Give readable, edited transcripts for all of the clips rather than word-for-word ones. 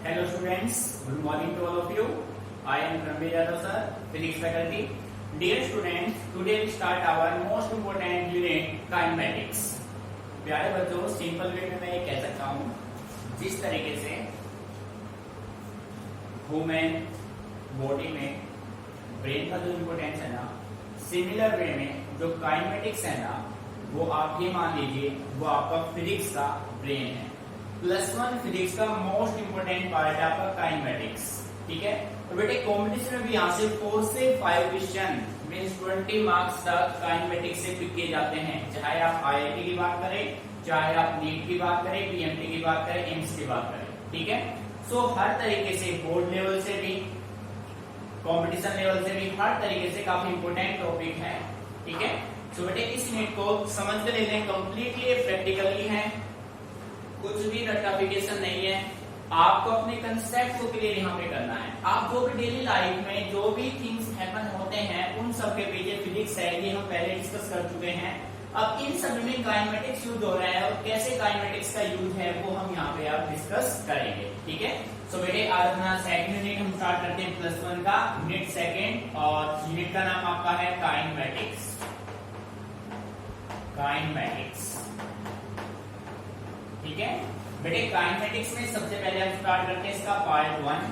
Hello students, good morning to all of you. I am Ranveer Yadav sir, Physics faculty. Dear students, today we start our most important unit, kinematics. प्यारे बच्चों, simple way में मैं ये कह सकता हूँ, जिस तरीके से ह्यूमन बॉडी में ब्रेन का जो इम्पोर्टेंस है ना, सिमिलर वे में जो काइनेमेटिक्स है ना, वो आप ये मान लीजिए वो आपका फिजिक्स का ब्रेन है। +1 फिजिक्स का मोस्ट इंपोर्टेंट पार्ट है आपका काइनेमेटिक्स, ठीक है। तो बेटे कॉम्पिटिशन में भी यहाँ से 4 से 5 क्वेश्चन मींस 20 मार्क्स तक काइनेमेटिक्स से पिक किए जाते हैं, चाहे आप आईआईटी की बात करें, चाहे आप नीट की बात करें, पीएमटी की बात करें, एम्स की बात करें, ठीक है। सो हर तरीके से बोर्ड लेवल से भी, कंपटीशन लेवल से भी, हर तरीके से काफी इंपोर्टेंट टॉपिक है, ठीक है। सो बेटे इस यूनिट को समझ कर लेते हैं, कंप्लीटली प्रैक्टिकली है, कुछ भी रट्टाफिकेशन नहीं है। आपको अपने कंसेप्ट को क्लियर यहाँ पे करना है। आप जो भी डेली लाइफ में जो भी थिंग्स हैपन होते हैं उन सब के पीछे फिजिक्स है, ये हम पहले डिस्कस कर चुके हैं। अब इन सब में काइनेमेटिक्स यूज हो रहा है और कैसे काइनेमेटिक्स का यूज है वो हम यहाँ पे आप डिस्कस करेंगे, ठीक है। सो बेटे आज अपना सेकंड यूनिट हम स्टार्ट करते हैं +1 का यूनिट सेकंड, और यूनिट का नाम आपका है काइनेमेटिक्स। काइनेमेटिक्स, ठीक है बेटे। काइनेमेटिक्स में सबसे पहले हम स्टार्ट करते हैं इसका पार्ट 1।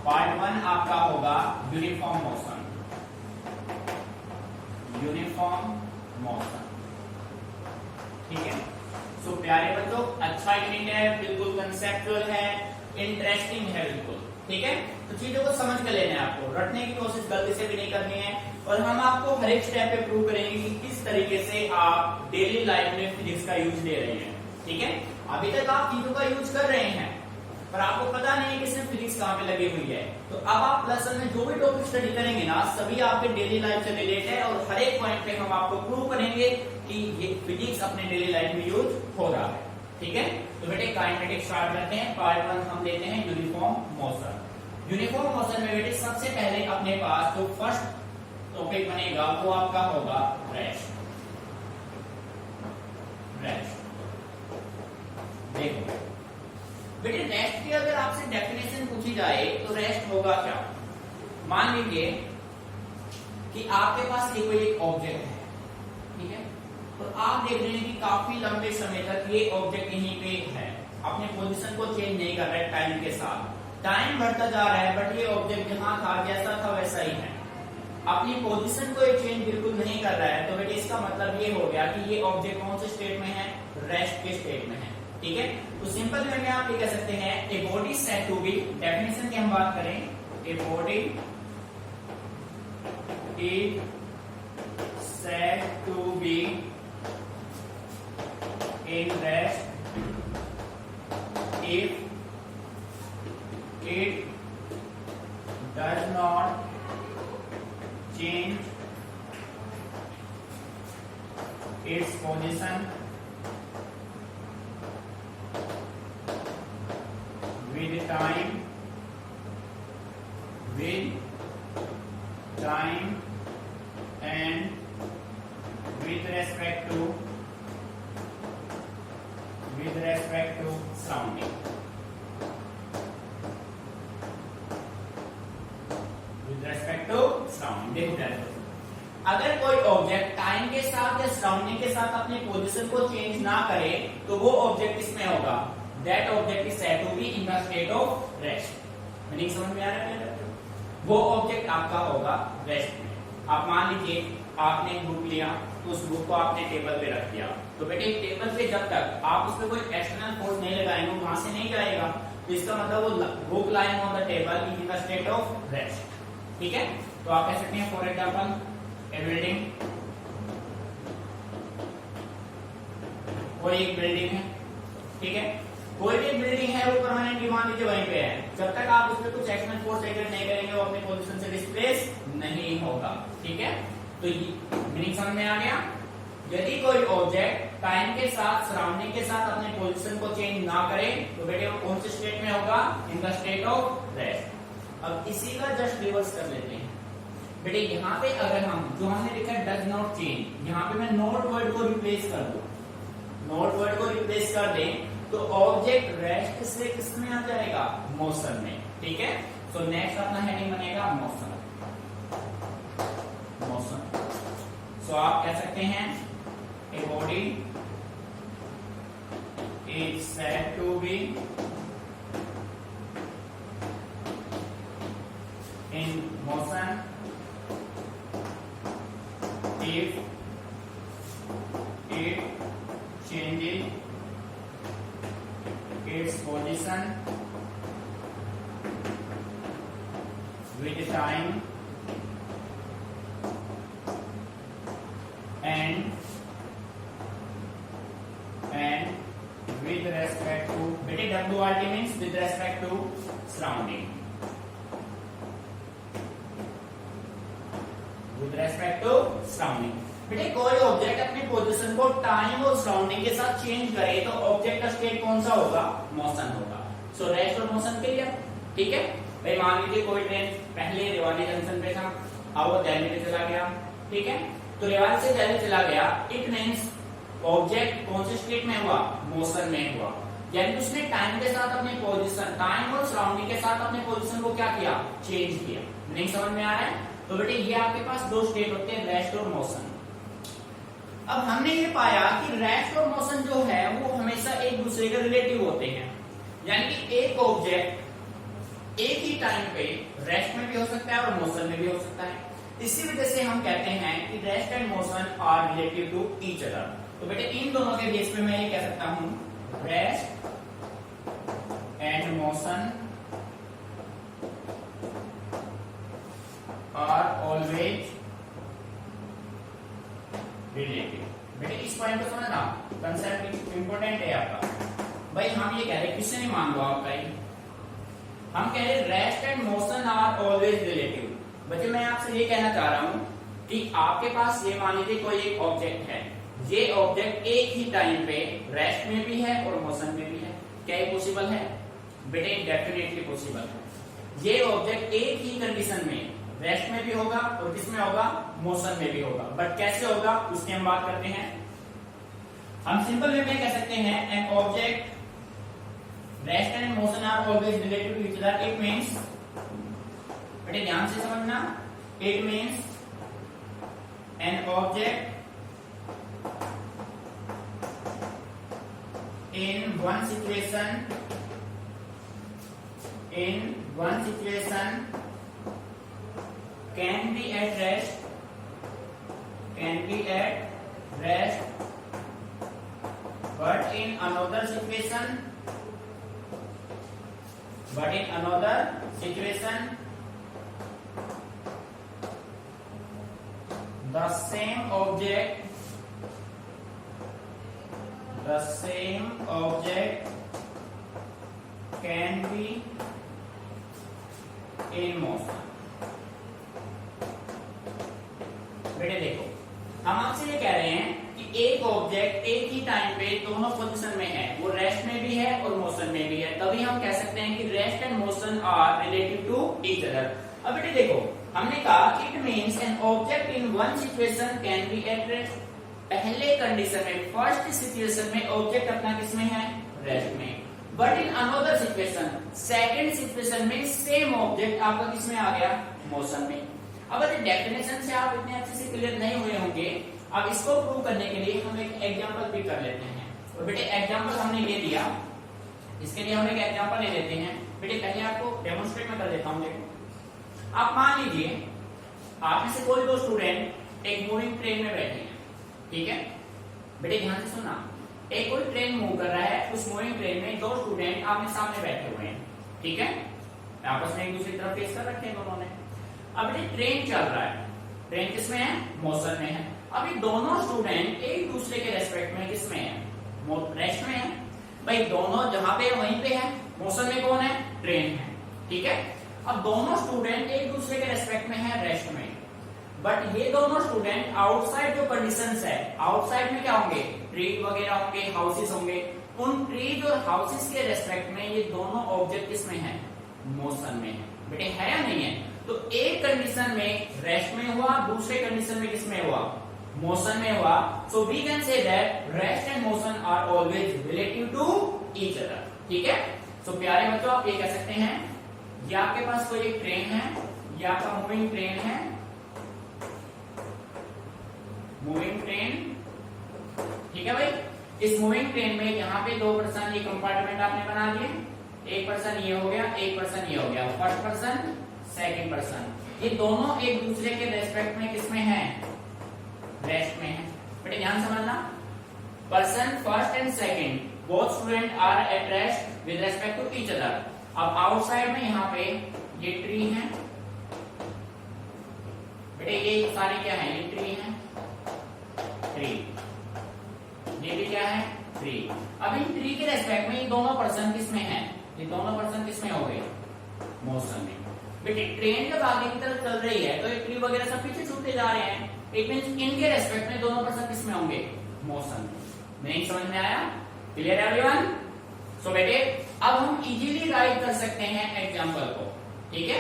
पार्ट 1 आपका होगा यूनिफॉर्म मोशन। यूनिफॉर्म मोशन, ठीक है। सो प्यारे बच्चों, अच्छा यूनिट है, बिल्कुल कंसेप्चुअल है, इंटरेस्टिंग है बिल्कुल, ठीक है। तो चीजों को समझ कर लेना है, आपको रटने की कोशिश गलती से भी नहीं करनी है, और हम आपको हर एक स्टेप पे प्रूव करेंगे कि किस तरीके से आप डेली लाइफ में फिजिक्स का यूज ले रहे हैं, ठीक है। अभी तक आप चीजों का यूज कर रहे हैं पर आपको पता नहीं है कि इसमें फिजिक्स कहाँ पे लगी हुई है। तो अब आप +1 में जो भी टॉपिक स्टडी करेंगे ना, सभी आपके डेली लाइफ से रिलेटेड है, और हर एक पॉइंट पे हम आपको प्रूव करेंगे कि ये फिजिक्स अपने डेली लाइफ में यूज हो रहा है, ठीक है। तो बेटे काइनेमेटिक्स स्टार्ट करते हैं। पार्ट 1 हम लेते हैं यूनिफॉर्म मोशन। यूनिफॉर्म मोशन में बेटे सबसे पहले अपने पास जो फर्स्ट टॉपिक बनेगा वो आपका होगा रेस्ट। रेस्ट देखो बेटे, रेस्ट की अगर आपसे डेफिनेशन पूछी जाए तो रेस्ट होगा क्या। मान लीजिए कि आपके पास कोई एक ऑब्जेक्ट है, ठीक है, और आप देख रहे हैं कि काफी लंबे समय तक ये ऑब्जेक्ट यहीं पे है, अपने पोजीशन को चेंज नहीं कर रहा है टाइम के साथ। टाइम बढ़ता जा रहा है बट ये ऑब्जेक्ट जहां था जैसा था वैसा ही है, अपनी पोजीशन को चेंज बिल्कुल नहीं कर रहा है। तो बेटे इसका मतलब ये हो गया कि ये ऑब्जेक्ट कौन से स्टेट में है, रेस्ट के स्टेट में है, ठीक है। तो सिंपल वे में आप ये कह सकते हैं a body said to be, definition की हम बात करें, a body is said to be in rest if it does not change its position with time and with respect to surrounding। अगर कोई ऑब्जेक्ट टाइम के साथ या सराउंडिंग के साथ अपने पोजीशन को चेंज ना करे तो वो ऑब्जेक्ट इसमें होगा, that object is said to be in the state of rest. Meaning समझ में आ रहा है? वो ऑब्जेक्ट आपका होगा रेस्ट में। आप मान लीजिए आपने एक बुक लिया, तो उस बुक को आपने टेबल पे रख दिया, तो बेटे टेबल पे जब तक आप उसमें कोई एक्सटर्नल फोर्स नहीं लगाएंगे वहां से नहीं जाएगा, तो इसका मतलब वो book lying on the table is in the state of rest, ठीक है। तो आप कह सकते हैं फॉर एग्जाम्पल ए बिल्डिंग, कोई एक बिल्डिंग है, ठीक है, कोई भी बिल्डिंग है वो परमानेंटली मान लीजिए वहीं पे है, जब तक आप उसमें कुछ एक्सटर्नल फोर्स एक्ट नहीं करेंगे वो अपने पोजीशन से डिस्प्लेस नहीं होगा, ठीक है। तो मीनिंग समझ में आ गया। यदि कोई ऑब्जेक्ट टाइम के साथ सराउंडिंग के साथ अपने पोजीशन को चेंज ना करे तो बेटे वो कौन से स्टेट में होगा, इन द स्टेट ऑफ रेस्ट। अब इसी का जस्ट रिवर्स कर लेते हैं बेटे। यहाँ पे अगर हम जो हमने लिखा है डज नॉट चेंज, यहाँ पे मैं नॉट वर्ड को रिप्लेस कर दूं, नॉट वर्ड को रिप्लेस कर दें तो ऑब्जेक्ट रेस्ट से किस में आ जाएगा, मोशन में। ठीक है, तो नेक्स्ट अपना हेडिंग बनेगा मोशन। मोशन, सो आप कह सकते हैं a body is said to be in motion if it changes its position with time and with respect to, बेटे WRT means with respect to surrounding, with respect to surrounding। बेटे कोई object अपनी position को time और surrounding के साथ change करे तो ऑब्जेक्ट का स्टेट कौन सा होगा, मोशन होगा। सो रेस्ट और मोशन के लिए, ठीक है भाई, मान लीजिए कोई ट्रेन पहले रेवाड़ी जंक्शन पे था, अब वो दिल्ली पे चला गया। ठीक है, तो रेवाड़ी से दिल्ली चला गया, इट मींस ऑब्जेक्ट कौन से स्टेट में हुआ, मोशन में हुआ। यानी उसने टाइम के साथ अपनी पोजीशन, टाइम और सराउंडिंग के साथ अपनी पोजीशन को क्या किया, चेंज किया। नहीं समझ में आ रहा है? तो बेटे ये आपके पास दो स्टेट होते हैं, रेस्ट और मोशन। अब हमने ये पाया कि रेस्ट और मोशन जो है वो हमेशा एक दूसरे के रिलेटिव होते हैं। यानी कि एक ऑब्जेक्ट एक ही टाइम पे रेस्ट में भी हो सकता है और मोशन में भी हो सकता है। इसी वजह से हम कहते हैं कि rest and motion are relative to each other. तो बेटे इन दोनों के बीच में मैं ये कह सकता हूं, rest and motion are always relative. बेटे इस पॉइंट को समझना, कंसेप्ट इंपॉर्टेंट है आपका। भाई हम ये कह रहे, किससे नहीं मान लो आपका ही, हम कह रहे rest and motion are always relative. बच्चे मैं आपसे ये कहना चाह रहा हूं कि आपके पास ये मान लीजिए कोई एक ऑब्जेक्ट है, ये ऑब्जेक्ट एक ही टाइम पे रेस्ट में भी है और मोशन में भी है। क्या ये पॉसिबल है? बेटे डेफिनेटली पॉसिबल है। ये ऑब्जेक्ट एक ही कंडीशन में रेस्ट में भी होगा और किसमें होगा, मोशन में भी होगा। बट कैसे होगा उसकी हम बात करते हैं। हम सिंपल वे में कह सकते हैं an object rest and motion are always related to each other. It means, बेटे ध्यान से समझना, it means an object in one situation can be at rest, but in another situation the same object can be in motion। बेटे देखो, हम आपसे ये कह रहे हैं कि एक ऑब्जेक्ट एक ही टाइम पे दोनों पोजीशन में है, वो रेस्ट में भी है और मोशन में भी है, तभी हम कह सकते हैं कि rest and motion are relative to each other. अब बेटे देखो, हमने कहा it means an object in one situation can be at rest. पहले कंडीशन में, फर्स्ट सिचुएशन में ऑब्जेक्ट अपना किसमें है, रेस्ट में। But in another situation, second situation में सेम ऑब्जेक्ट आपका किसमें आ गया, मोशन में। अब डेफिनेशन से आप इतने अच्छे से क्लियर नहीं हुए होंगे। अब इसको प्रूव करने के लिए हम एक एग्जांपल भी कर लेते हैं। और बेटे एग्जांपल हमने ले लिया, इसके लिए हम एक एग्जांपल ले लेते हैं। बेटे पहले आपको डेमोन्स्ट्रेट में कर देता हूं। देखो, आप मान लीजिए आप में से कोई दो स्टूडेंट एक मूविंग ट्रेन में बैठे हैं, ठीक है। बेटे ध्यान से सुनना, एक कोई ट्रेन मूव कर रहा है, उस मूविंग ट्रेन में दो स्टूडेंट आमने सामने बैठे हुए हैं, ठीक है, आपस में एक दूसरी तरफ फेस कर रखे हैं दोनों ने। अब ये ट्रेन चल रहा है, ट्रेन किसमें है, मोशन में है। अब ये दोनों स्टूडेंट एक दूसरे के रेस्पेक्ट में किसमें है, रेस्ट में है। भाई दोनों जहां पे वहीं पे है, मोशन में कौन है, ट्रेन है, ठीक है। अब दोनों स्टूडेंट एक दूसरे के रेस्पेक्ट में है, रेस्ट में। बट ये दोनों स्टूडेंट आउटसाइड जो कंडीशंस है, आउटसाइड में क्या होंगे, ट्रीज वगैरह होंगे, हाउसेस होंगे। उन ट्रीज और हाउसेस के रेस्पेक्ट में ये दोनों ऑब्जेक्ट किसमें है, मोशन में है। बेटे है या नहीं है? तो एक कंडीशन में रेस्ट में हुआ, दूसरे कंडीशन में किसमें हुआ, मोशन में हुआ। So we can say that rest and motion are always relative to each other. ठीक है, सो प्यारे बच्चों आप ये कह सकते हैं ये आपके पास कोई एक ट्रेन है, ये आपका मूविंग ट्रेन है, मूविंग ट्रेन। ठीक है भाई, इस मूविंग ट्रेन में यहाँ पे दो पर्सन, ये कंपार्टमेंट आपने बना दिए, एक पर्सन ये हो गया, एक पर्सन ये हो गया, फर्स्ट पर्सन सेकंड पर्सन, ये दोनों एक दूसरे के रेस्पेक्ट में किसमें है, रेस्ट में है। बेटे ध्यान समझना, person first and second both student are at rest with respect to each other. अब आउटसाइड में यहाँ पे ये ट्री है, बेटे ये सारे क्या है, ये ट्री है, ट्री, ये भी क्या है, ट्री। अब इन ट्री के रेस्पेक्ट में ये दोनों पर्सन किसमें है, ये दोनों पर्सन किसमें हो गए, मोशन में। बेटे ट्रेन जब आगे की तरफ चल रही है तो ये ट्री वगैरह सब पीछे छूटते जा रहे हैं, इट मींस इनके रेस्पेक्ट में दोनों पर्सन किसमें होंगे, मोशन में। नहीं समझ में आया, क्लियर है एवरीवन? सो बेटे अब हम इजीली राइट कर सकते हैं एग्जांपल को। ठीक है,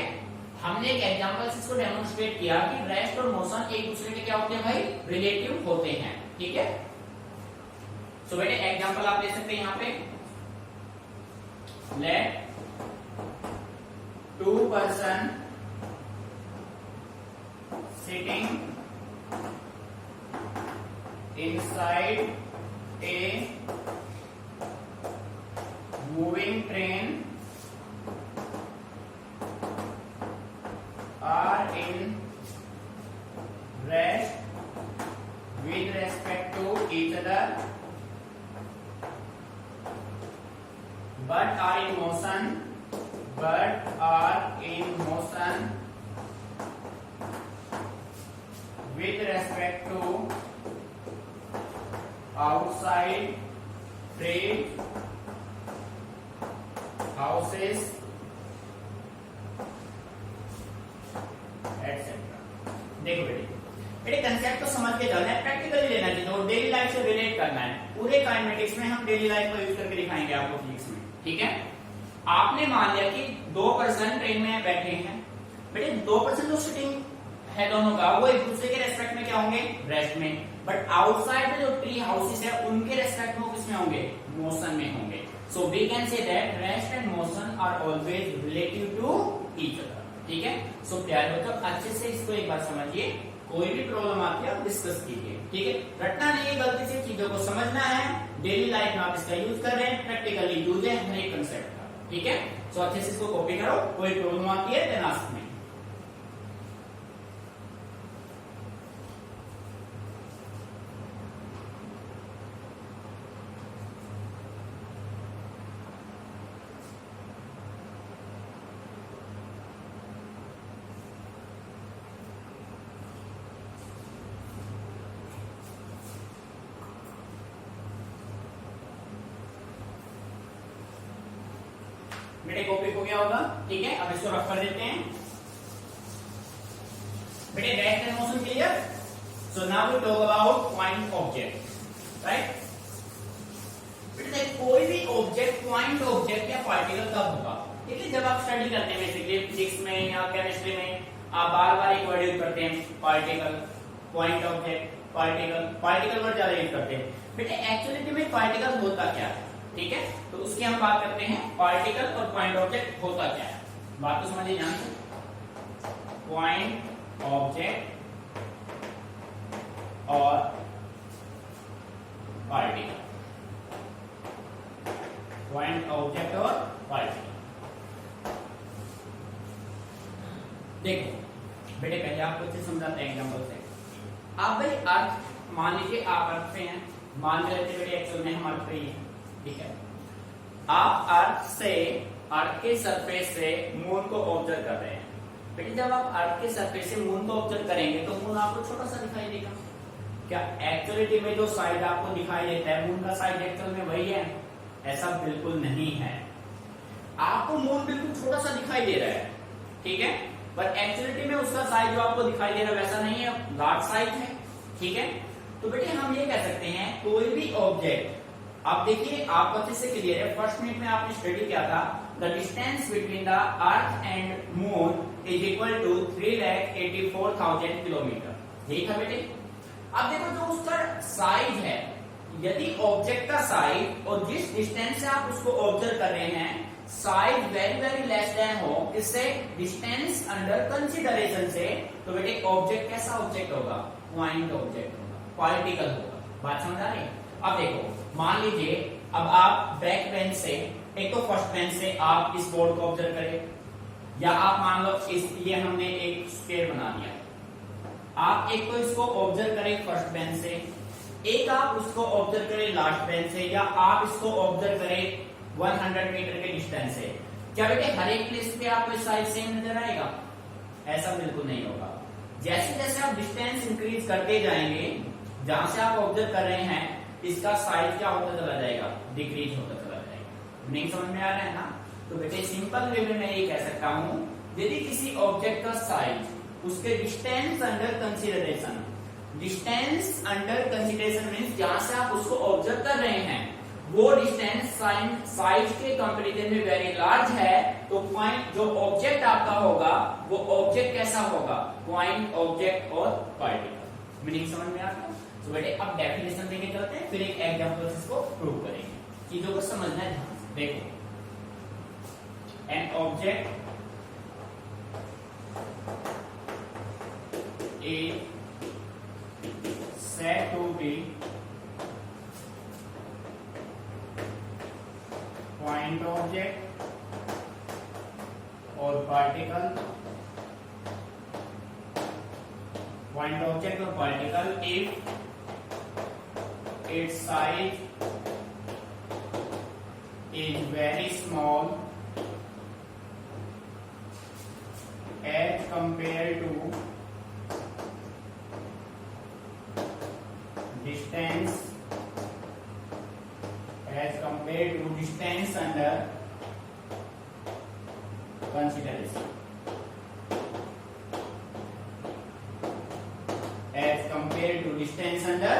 हमने एक एग्जांपल से इसको डेमोंस्ट्रेट किया कि रेस्ट और मोशन एक दूसरे के क्या होते हैं भाई, रिलेटिव होते हैं। ठीक है, सो बेटे एग्जांपल आप ले सकते हैं यहाँ पे, let two person sitting inside a moving train are in rest with respect to each other but are in motion with respect to outside trade houses etc। देखो बेटे कंसेप्ट तो समझ के चलना है, प्रैक्टिकली लेना चाहिए और डेली लाइफ से रिलेट करना है। पूरे काइनेमेटिक्स में हम डेली लाइफ को यूज करके दिखाएंगे आपको फिजिक्स में। ठीक है, आपने मान लिया कि दो पर्सन ट्रेन में बैठे हैं, बेटे दो पर्सन जो सिटिंग है दोनों का वो एक दूसरे के रेस्पेक्ट में क्या होंगे, रेस्ट में, बट आउटसाइड में जो ट्री हाउसेस है उनके रेस्पेक्ट में किसमें होंगे, मोशन में होंगे। So we can say that rest and motion are always relative to each other. ठीक है, सो प्यारे बच्चों अच्छे से इसको एक बार समझिए, कोई भी प्रॉब्लम आती है आप डिस्कस कीजिए। ठीक है, रटना नहीं है, गलती से चीजों को समझना है, डेली लाइफ में आप इसका यूज कर रहे हैं, प्रैक्टिकली यूज है हर एक कंसेप्ट का। ठीक है, सो अच्छे से इसको कॉपी करो, कोई प्रॉब्लम आती है देन आस्क मी। बेटे कॉपी हो गया होगा। ठीक है, अब इसको रख कर देते हैं। बेटे rest and motion clear. So now we talk about point object, right. बेटे कोई भी ऑब्जेक्ट पॉइंट ऑब्जेक्ट या पार्टिकल कब होगा, ठीक है, जब आप स्टडी करते हैं बेसिकली फिजिक्स में या केमिस्ट्री में आप बार बार एक वर्ड यूज करते हैं, particle, point object, particle word ज्यादा यूज करते हैं। बेटे एक्चुअली में पार्टिकल होता क्या है, ठीक है, तो उसकी हम बात करते हैं, पार्टिकल और पॉइंट ऑब्जेक्ट होता क्या है। बात तो समझिए ध्यान से, पॉइंट ऑब्जेक्ट और पार्टिकल, पॉइंट ऑब्जेक्ट और पार्टिकल। देखो बेटे पहले आपको अच्छे समझाते हैं एग्जांपल से। आप भाई अर्थ मान लीजिए, आप अर्थ से हैं, मान लेते बेटे एक्चुअल में हम अर्थ पे ही हैं, ठीक है। आप अर्थ के सरफेस से मून को ऑब्जर्व कर रहे हैं। बेटे जब आप अर्थ के सरफेस से मून को ऑब्जर्व करेंगे तो मून आपको छोटा सा दिखाई देगा। क्या एक्चुअलिटी में जो साइड आपको दिखाई देता है मून का साइड एक्चुअल में वही है? ऐसा बिल्कुल नहीं है। आपको मून बिल्कुल छोटा सा दिखाई दे रहा है, ठीक है, पर एक्चुअलिटी में उसका साइज जो आपको दिखाई दे रहा है वैसा नहीं है, लार्ज साइज है, ठीक है। तो बेटे हम ये कह सकते हैं कोई भी ऑब्जेक्ट, आप देखिए आप अच्छे से क्लियर है, फर्स्ट मिनट में आपने स्टडी किया था, the distance between the earth and moon is equal to 3,84,000 kilometre, ठीक है बेटे। अब देखो जो उसका साइज है यदि ऑब्जेक्ट का साइज और जिस डिस्टेंस से आप उसको ऑब्जर्व कर रहे हैं size very very less than हो, किससे? डिस्टेंस अंडर कंसीडरेशन से, तो बेटे ऑब्जेक्ट कैसा ऑब्जेक्ट होगा? पॉइंट ऑब्जेक्ट होगा, पार्टिकल होगा। बात समझ आ रही? अब देखो, मान लीजिए अब आप बैक बेंच से, एक तो फर्स्ट बेंच से आप इस बोर्ड को ऑब्जर्व करें, या आप मान लो ये हमने एक स्क्वायर बना दिया, आप एक तो इसको ऑब्जर्व करें फर्स्ट बेंच से, एक आप उसको ऑब्जर्व करें लास्ट बेंच से, या आप इसको ऑब्जर्व करें 100 मीटर के डिस्टेंस से। क्या बेटे हर एक प्लेस पे आपको साइज सेम नजर आएगा? ऐसा बिल्कुल नहीं होगा। जैसे जैसे आप डिस्टेंस इंक्रीज करते जाएंगे, जहां से आप ऑब्जर्व कर रहे हैं इसका साइज क्या होता चला जाएगा? डिक्रीज होता चला जाएगा। नहीं समझ में आ रहा है ना? तो बेटे सिंपल वे में मैं ये कह सकता हूं, यदि किसी ऑब्जेक्ट का साइज उसके distance under consideration, distance under consideration means जहां से आप उसको ऑब्जर्व कर रहे हैं वो डिस्टेंस साइज के कंपैरिजन में वेरी लार्ज है, तो पॉइंट जो ऑब्जेक्ट आपका होगा वो ऑब्जेक्ट कैसा होगा? पॉइंट ऑब्जेक्ट और पार्टिकल। मीनिंग समझ में आ गया? तो बेटे अब डेफिनेशन देके चलते हैं, फिर एक एग्जांपल से इसको प्रूव करेंगे। चीजों को समझना है ध्यान से। देखो, an object A said to be point object or particle, point object or particle if its size is very small as compared to distance under consideration, as compared to distance under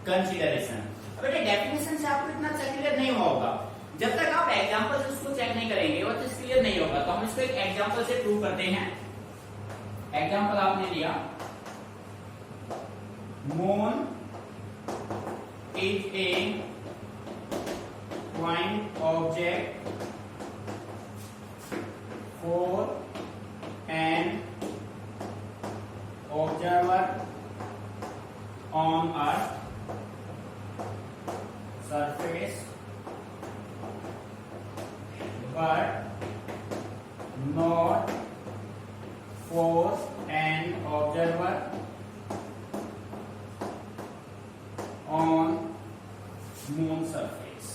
consideration। अब ये definition से आपको इतना clear नहीं हुआ होगा, जब तक आप एग्जांपल से उसको चेक नहीं करेंगे वो तो क्लियर नहीं होगा। तो हम इसको एक एग्जांपल से प्रूव करते हैं। एग्जांपल आपने लिया, moon is a point object for an observer on Earth surface, but not for an observer on moon surface.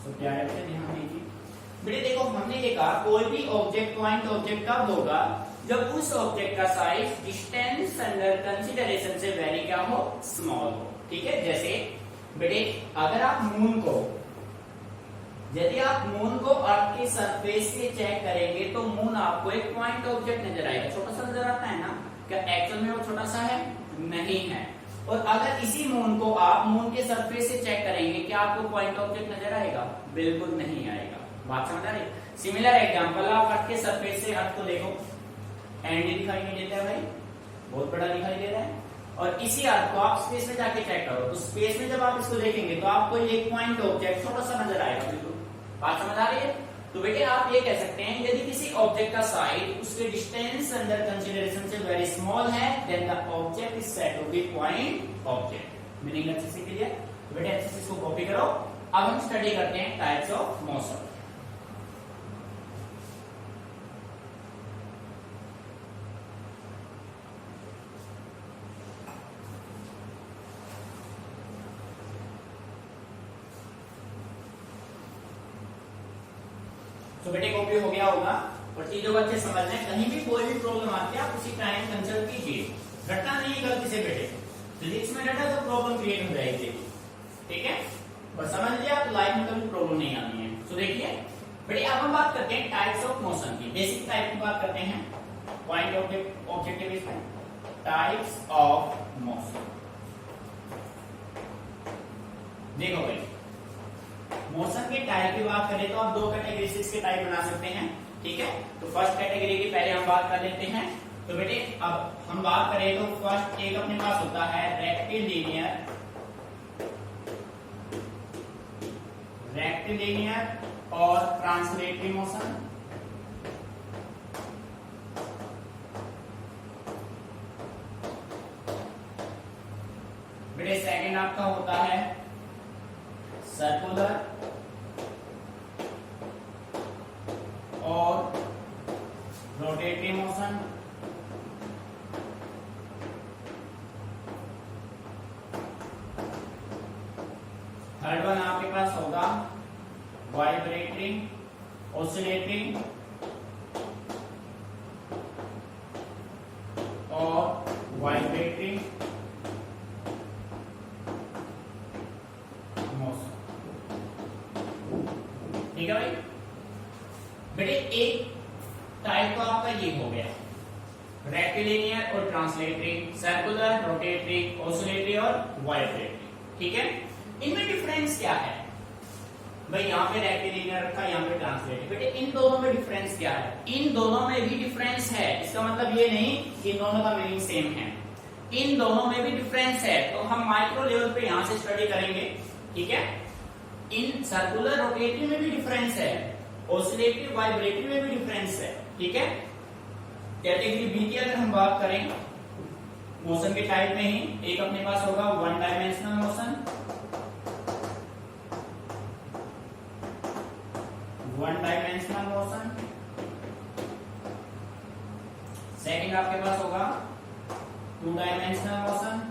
So क्या है, ध्यान दीजिए बेटे। देखो हमने ये कहा कोई भी ऑब्जेक्ट पॉइंट ऑब्जेक्ट कब होगा? जब उस ऑब्जेक्ट का साइज डिस्टेंस अंडर कंसीडरेशन से वेरी क्या हो? स्मॉल हो। ठीक है, जैसे बेटे अगर आप मून को, यदि आप मून को अर्थ के सरफेस से चेक करेंगे तो मून आपको एक पॉइंट ऑब्जेक्ट नजर आएगा। छोटा सा नजर आता है ना? क्या एक्चुअल में वो छोटा सा है? नहीं है। और अगर इसी मून को आप मून के सरफेस से चेक करेंगे, क्या आपको पॉइंट ऑब्जेक्ट नजर आएगा? बिल्कुल नहीं आएगा। बात समझ आ रही? सिमिलर एग्जांपल, आप अर्थ के सरफेस से अर्थ को देखो, एंड दिखाई नहीं देता है भाई, बहुत बड़ा दिखाई दे रहा है। और इसी अर्थ को आप स्पेस में जाके चेक करो, तो स्पेस में जब आप इसको देखेंगे तो आपको एक पॉइंट ऑब्जेक्ट छोटा सा नजर आएगा। बिल्कुल बात समझ आ रही है? तो बेटे आप ये कह सकते हैं यदि किसी ऑब्जेक्ट का साइज उसके डिस्टेंस अंडर कंसीडरेशन से वेरी स्मॉल है, then the object is said to be point object. Meaning अच्छे से क्लियर? तो बेटे अच्छे से इसको कॉपी करो। अब हम स्टडी करते हैं टाइप्स ऑफ मोशन। तो बेटे कॉपी हो गया होगा और चीजों को अच्छे समझना है। कहीं भी कोई भी प्रॉब्लम आती है आप उसी टाइम कंसल्ट कीजिए, रटना नहीं गलती से बेटे। फिजिक्स में रटा तो प्रॉब्लम क्रिएट हो जाएगी। ठीक है, और समझ लिया तो लाइफ में कभी प्रॉब्लम नहीं आनी है। तो देखिए बेटे अब हम बात करते हैं टाइप्स ऑफ मोशन की। बेसिक टाइप की बात करते हैं, पॉइंट ऑब्जेक्टिव इसमें टाइप्स ऑफ मोशन। देखो भाई, मोशन के टाइप की बात करें तो आप दो कैटेगरी से इसके टाइप बना सकते हैं। ठीक है, तो फर्स्ट कैटेगरी की पहले हम बात कर लेते हैं। तो बेटे अब हम बात करें तो फर्स्ट एक अपने पास होता है रेक्टिलिनियर और ट्रांसलेटरी मोशन। बेटे सेकंड आपका होता है सर्कुलर और रोटेटरी मोशन। थर्ड वन आपके पास होगा वाइब्रेटरी, ऑसिलेटरी और वाइब्रेटरी मोशन। ठीक है भाई। बेटे एक टाइप का आपका ये हो गया रेक्टिलिनियर और ट्रांसलेटरी, सर्कुलर, रोटेटरी, ऑसिलेटरी और वाइब्रेटरी। ठीक है, इनमें डिफरेंस क्या है भाई? यहाँ पे रेक्टिलिनियर रखा, यहाँ पे ट्रांसलेटरी। बेटे इन दोनों में डिफरेंस क्या है? इन दोनों में भी डिफरेंस है। इसका मतलब ये नहीं कि इन दोनों का मीनिंग सेम है, इन दोनों में भी डिफरेंस है। तो हम माइक्रो लेवल पे यहाँ से स्टडी करेंगे। ठीक है, इन सर्कुलर रोटेटरी में भी डिफरेंस है, ऑसिलेटरी वाइब्रेटरी में भी डिफरेंस है। ठीक है, कैटेगरी बी की अगर हम बात करें मोशन के टाइप में ही, एक अपने पास होगा one dimensional motion, one dimensional motion. Second आपके पास होगा टू डायमेंशनल मोशन,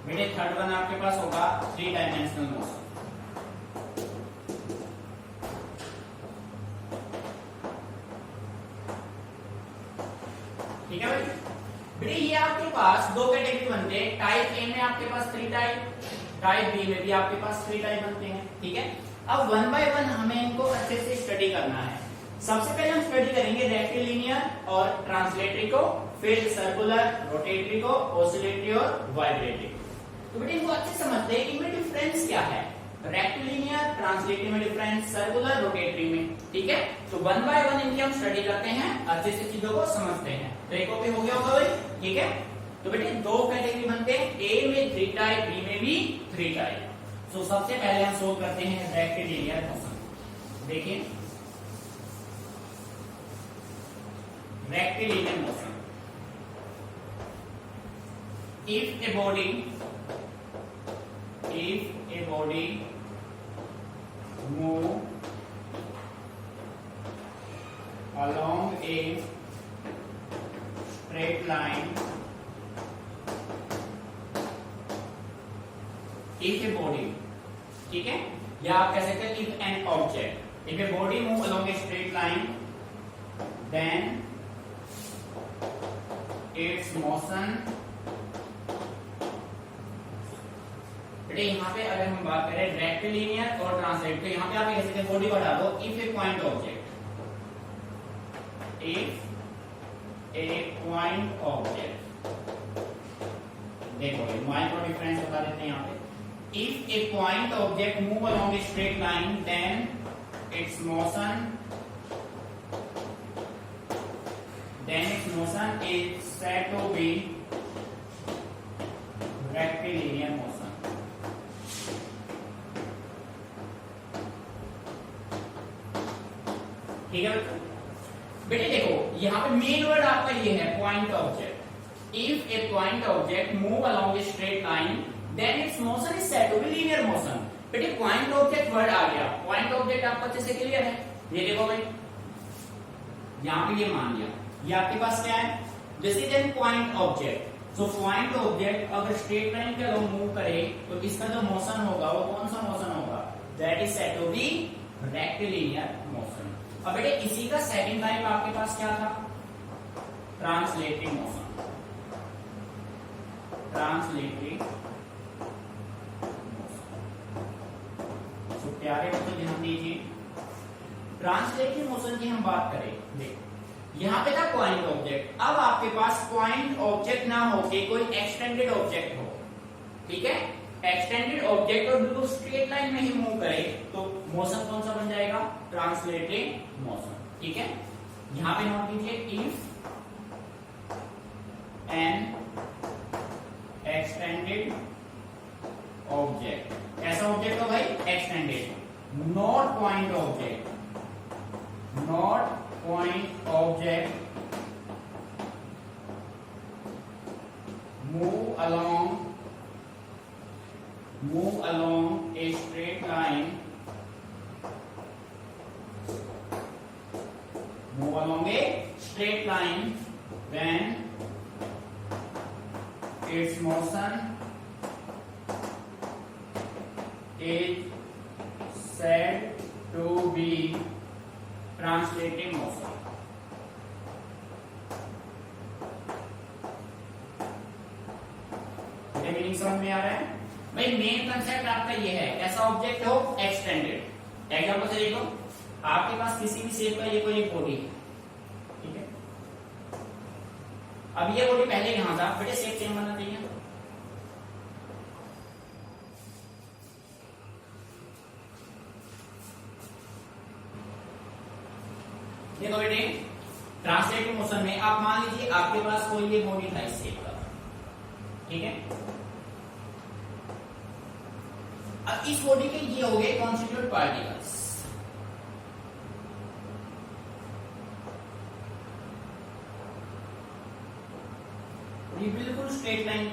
बेटे थर्ड वन आपके पास होगा थ्री डायमेंशनल मोशन। ठीक है भाई। बेटे ये आपके पास दो कैटेगरी बनते हैं। टाइप ए में आपके पास थ्री टाइप, टाइप बी में भी आपके पास थ्री टाइप बनते हैं। ठीक है, अब वन बाय वन हमें इनको अच्छे से स्टडी करना है। सबसे पहले हम स्टडी करेंगे रेक्टिलिनियर और ट्रांसलेटरी को, फिर सर्कुलर, रोटेटरी को, ऑसिलेटरी और वाइब्रेटरी। तो बेटे इनको अच्छे समझते हैं, इनमें डिफरेंस क्या है, रेक्टिलिनियर ट्रांसलेटरी में डिफरेंस, सर्कुलर रोटेटरी में। ठीक है, तो वन बाय वन इनकी हम स्टडी करते हैं, अच्छे से चीजों को समझते हैं। तो एक ओके हो गया होगा भाई। ठीक है, तो बेटे दो कैटेगरी बनते हैं, ए में थ्री टाइप, बी में भी थ्री टाइप। तो सबसे पहले हम सोल्व करते हैं रेक्टिलिनियर मोशन। देखिए rectilinear motion, if a body move along a straight line, if a body, ठीक है, या आप कह सकते हैं if an object, if a body move along a straight line, then its motion। बेटे यहाँ पे अगर हम बात करें रेक्टिलिनियर और ट्रांसलेट, तो यहाँ पे आप कह सकते हैं बॉडी को हटा दो, if a point object, if a point object, देखो माइक्रो डिफरेंस बता देते हैं यहाँ पे। If a point object move along a straight line, then its motion is said to be rectilinear motion. ठीक है बेटे, देखो यहाँ पे मेन वर्ड आपका ये है point object. If a point object move along a straight line, then its motion is said to be linear motion. बेटे पॉइंट ऑब्जेक्ट वर्ड आ गया, पॉइंट ऑब्जेक्ट आपको अच्छे से क्लियर है। ये देखो भाई, यहाँ पे ये मान लिया, ये आपके पास क्या है, this is an point object. So point object अगर स्ट्रेट लाइन के अलोंग मूव करे तो इसका जो मोशन होगा वो कौन सा मोशन होगा, that is said to be rectilinear motion. अब बेटे इसी का सेकंड टाइप आपके पास क्या था, ट्रांसलेटरी मोशन। ट्रांसलेटरी तो प्यारे बच्चों ध्यान दीजिए, ट्रांसलेटरी मोशन की हम बात करें, देखो यहाँ पे था पॉइंट ऑब्जेक्ट, अब आपके पास पॉइंट ऑब्जेक्ट ना होके कोई एक्सटेंडेड ऑब्जेक्ट हो। ठीक है, एक्सटेंडेड ऑब्जेक्ट और बिल्कुल स्ट्रेट लाइन में ही मूव करे तो मोशन कौन सा बन जाएगा, ट्रांसलेटरी मोशन। ठीक है, यहां पे नोट कीजिए, इफ एन एक्सटेंडेड ऑब्जेक्ट, ऐसा ऑब्जेक्ट हो भाई extended, not point object, not point object move along a straight line, move along a straight line when its motion is said to be translating motion। Meaning समझ में आ रहा है भाई? Main concept आपका ये है, ऐसा ऑब्जेक्ट हो एक्सटेंडेड। एग्जांपल से देखो, आपके पास किसी भी शेप का ये कोई एक बॉडी है, ठीक है, अब ये बॉडी पहले यहां था, बेटे शेप सेम बनना चाहिए। देखो बेटे, ट्रांसलेटिव मोशन में आप मान लीजिए आपके पास कोई ये बॉडी था इस शेप का, ठीक है, अब इस बॉडी के ये हो गए कॉन्स्टिट्यूट पार्टिकल्स। ये बिल्कुल स्ट्रेट लाइन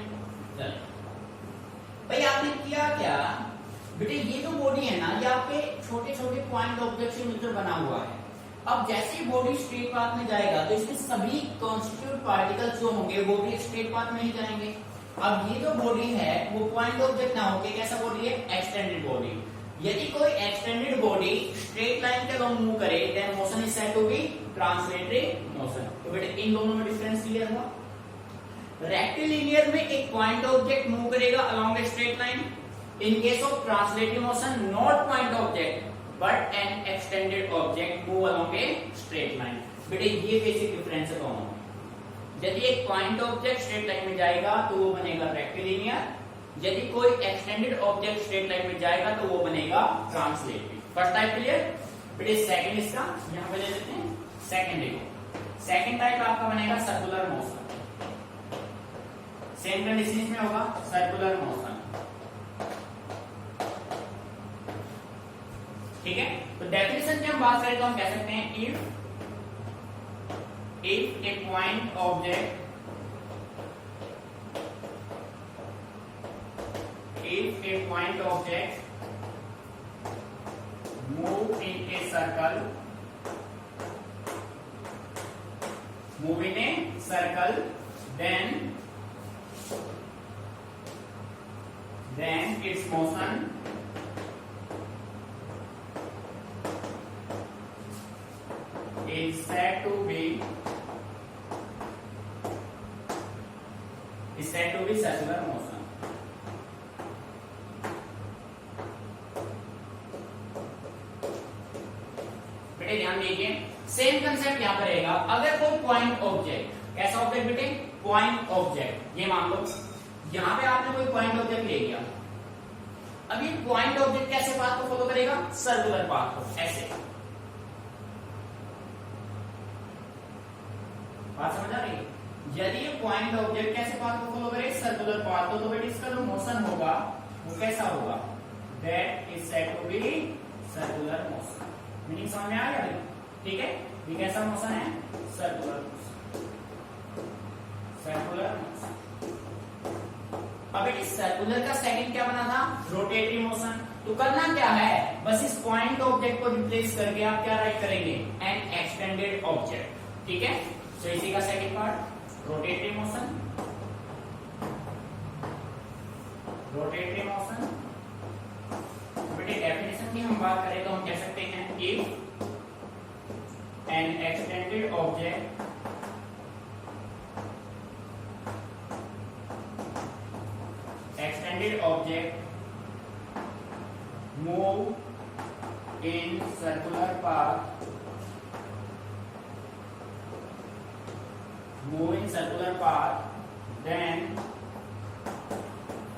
चले। भाई आपने किया क्या बेटे, ये जो बॉडी है ना, ये आपके छोटे छोटे पॉइंट ऑब्जेक्ट से मिलकर बना हुआ है। अब जैसे बॉडी स्ट्रेट पाथ में जाएगा तो इसमें सभी कॉन्स्टिट्यूट पार्टिकल्स जो होंगे वो भी स्ट्रेट पाथ में ही जाएंगे। अब ये जो बॉडी है वो पॉइंट ऑब्जेक्ट ना होके कैसा बॉडी है, एक्सटेंडेड बॉडी। यदि कोई एक्सटेंडेड बॉडी स्ट्रेट लाइन के अलोंग मूव करे then motion is said to be translatory motion. तो बेटे इन दोनों में डिफरेंस क्लियर हुआ? रेक्टिलिनियर में एक पॉइंट ऑब्जेक्ट मूव करेगा along a straight line. In case of translatory motion not point object but N extended object move along a straight line. बेटे ये बेसिक डिफरेंस है दोनों में। यदि एक पॉइंट ऑब्जेक्ट स्ट्रेट लाइन में जाएगा तो वो बनेगा रेक्टिलिनियर, यदि कोई एक्सटेंडेड ऑब्जेक्ट स्ट्रेट लाइन में जाएगा तो वो बनेगा ट्रांसलेटरी। First type clear? बेटे सेकंड इसका यहां पे ले लेते हैं। सेकंड देखो, सेकंड टाइप आपका बनेगा सर्कुलर मोशन। सेम कंडीशन में होगा सर्कुलर मोशन, ठीक है। तो डेफिनेशन की हम बात करें तो हम कह सकते हैं if a point object move in a circle then its motion is said to be circular motion। बेटे ध्यान दीजिए, सेम कंसेप्ट यहां पर रहेगा। अगर कोई पॉइंट ऑब्जेक्ट, कैसा ऑब्जेक्ट बेटे, पॉइंट ऑब्जेक्ट, ये मान लो यहां पे आपने कोई पॉइंट ऑब्जेक्ट ले लिया। अब ये पॉइंट ऑब्जेक्ट कैसे पाथ को फॉलो करेगा, सर्कुलर पाथ को, ऐसे। बात समझ आ रही है? यदि ये पॉइंट ऑब्जेक्ट कैसे पाथ को फॉलो करे, सर्कुलर पाथ को, तो बेटे इसका जो मोशन होगा वो कैसा होगा, that is said to be circular motion. Meaning समझ में आ गया? ठीक है, ये कैसा मोशन है, सर्कुलर मोशन, सर्कुलर मोशन। अब बेटे सर्कुलर का सेकंड क्या बना था, रोटेटरी मोशन। तो करना क्या है, बस इस पॉइंट ऑब्जेक्ट को रिप्लेस करके आप क्या राइट करेंगे, एन एक्सटेंडेड ऑब्जेक्ट। ठीक है, तो इसी का second part rotatory motion. Rotatory motion बेटे डेफिनेशन की हम बात करें तो हम कह सकते हैं if an extended object move in circular path, then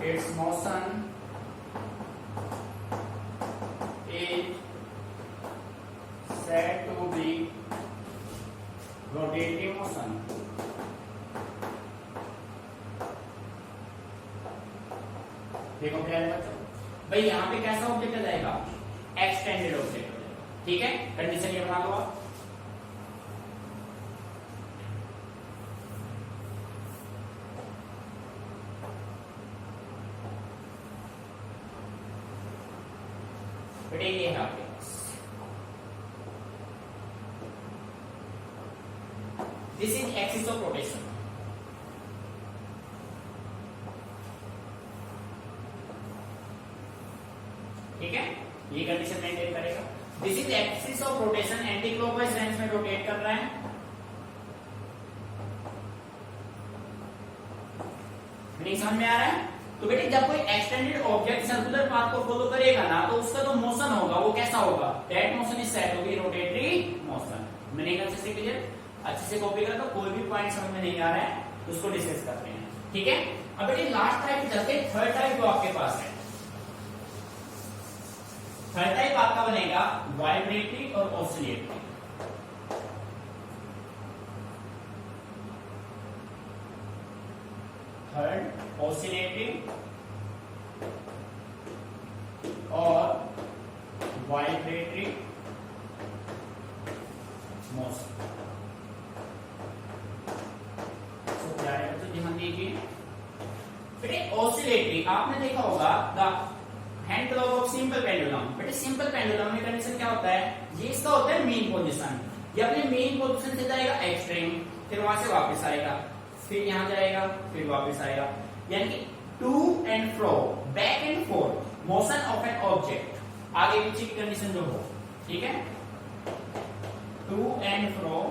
its motion rotative motion. देखो प्यारे बच्चों, भाई यहाँ पे कैसा ऑब्जेक्ट आ जाएगा, एक्सटेंडेड ऑब्जेक्ट हो जाएगा। ठीक है, कंडीशन ये बना लो आप। बेटे ये है आपके पास, this is axis of rotation. ठीक है, ये कंडीशन मेंटेन करेगा। This is axis of rotation, anti clockwise range में रोटेट कर रहा है। नहीं समझ में आ रहा है? तो बेटे जब कोई एक्सटेंडेड ऑब्जेक्ट सर्कुलर पाथ को फॉलो करेगा ना, तो उसका जो मोशन होगा वो कैसा होगा, that motion is said to be rotatory motion. मैंने एक अच्छे से क्लियर, अच्छे से कॉपी कर लो, कोई भी पॉइंट समझ में नहीं आ रहा है तो उसको डिस्कस करते हैं। ठीक है, अब बेटे लास्ट टाइप चलते हैं, थर्ड टाइप जो आपके पास है। थर्ड टाइप आपका बनेगा वाइब्रेटरी और ऑसिलेटरी। थर्ड ऑसिलेटिंग और वाइब्रेटरी मोशन। तो ध्यान दीजिए बेटे, ऑसिलेटरी आपने देखा होगा the hand clock of simple pendulum. बेटे सिंपल पेंडुलम में कंडीशन क्या होता है, ये इसका होता है मेन पोजीशन। ये अपने मेन पोजीशन से जाएगा एक्सट्रीम, फिर वहां से वापस आएगा, फिर यहां जाएगा, फिर वापस आएगा, यानी कि to and fro, back and forth motion of an object, आगे पीछे की कंडीशन जो हो। ठीक है, to and fro,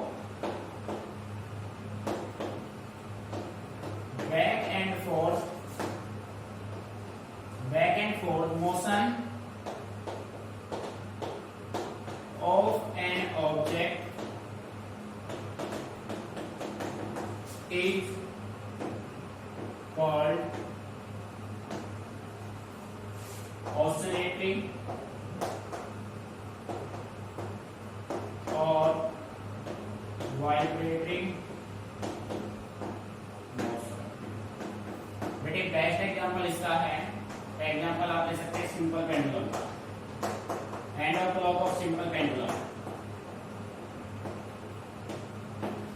back and forth, back and forth motion of an object is called oscillating or vibrating motion। बेटे बेस्ट एग्जांपल इसका है, एग्जांपल आप ले सकते हैं सिंपल पेंडुलम का, हैंड और क्लॉक ऑफ सिंपल पेंडुलम।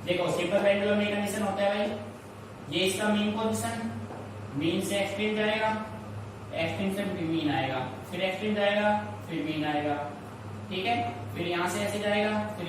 देखो सिंपल पेंडुलम में कंडीशन होता है भाई, ये इसका मीन पोजीशन, मीन से एक्सट्रीम जाएगा, एक्सट्रीम से मीन आएगा, फिर एक्सट्रीम जाएगा, फिर मीन आएगा। ठीक है, फिर यहां से ऐसे जाएगा, फिर